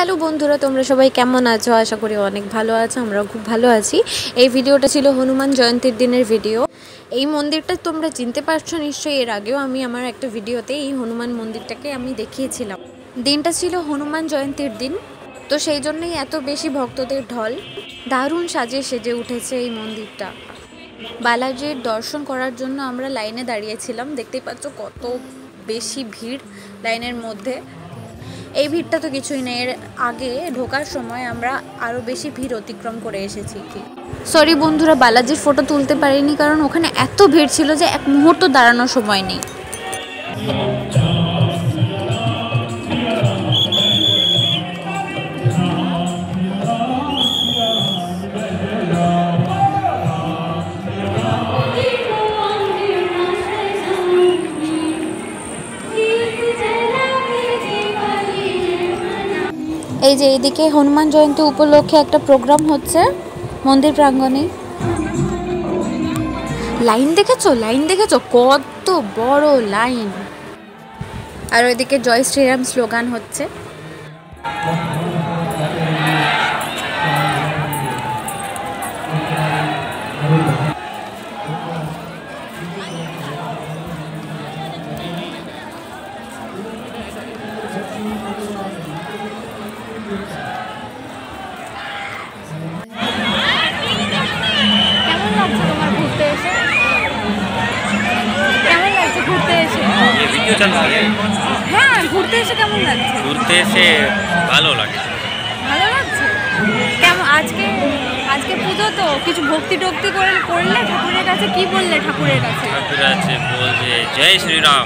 Hello বন্ধুরা, তোমরা সবাই কেমন আছো? আশা করি অনেক ভালো আছো। আমরাও খুব ভালো আছি। এই ভিডিওটা ছিল হনুমান জয়ন্তীর দিনের ভিডিও। এই মন্দিরটা তোমরা চিনতে পারছো নিশ্চয়ই। এর আগেও আমি আমার একটা ভিডিওতে এই হনুমান মন্দিরটাকে আমি দেখিয়েছিলাম। দিনটা ছিল হনুমান জয়ন্তীর দিন, তো সেই জন্যই এত বেশি ভক্তদের ঢল। দারুণ সেজে উঠেছে এই মন্দিরটা। বালাজির দর্শন করার জন্য আমরা লাইনে দাঁড়িয়েছিলাম। দেখতেই পাচ্ছ কত বেশি ভিড় লাইনের মধ্যে। এই ভিড়টা তো কিছুই নেই, এর আগে ঢোকার সময় আমরা আরও বেশি ভিড় অতিক্রম করে এসেছি। সরি বন্ধুরা, বালাজির ফটো তুলতে পারিনি, কারণ ওখানে এত ভিড় ছিল যে এক মুহূর্ত দাঁড়ানোর সময় নেই। এই যে এইদিকে হনুমান জয়ন্তী উপলক্ষে একটা প্রোগ্রাম হচ্ছে মন্দির প্রাঙ্গণে। লাইন দেখেছো কত বড় লাইন। আর ওইদিকে জয় শ্রীরাম স্লোগান হচ্ছে। কেমন লাগছে তোমার ঘুরতে এসে? কেমন লাগছে ঘুরতে এসে? হ্যাঁ, ঘুরতে এসে কেমন লাগছে? ঘুরতে এসে ভালো লাগে। ভালো লাগছে। কেমন আজকে পুজো তো কিছু ভক্তি টক্তি করলে ঠাকুরের কাছে? কি বললে ঠাকুরের কাছে? ঠাকুর আছে বলছে জয় শ্রীরাম,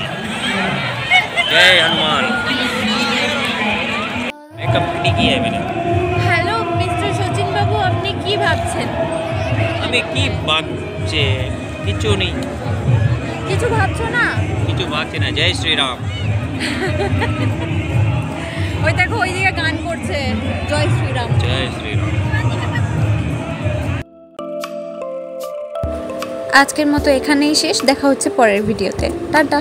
জয় হনুমান। মেকআপ কি है मैंने? হ্যালো মিস্টার সচিন বাবু, আপনি কি ভাবছেন? আমি কি ভাবছে? কিছু নেই। কিছু ভাবছো না? কিছু ভাবছি না। জয় শ্রীরাম। ওই দেখো ওইদিকে গান করছে জয় শ্রীরাম। জয় শ্রীরাম। আজকের মতো এখানেই শেষ। দেখা হচ্ছে পরের ভিডিওতে। টাটা।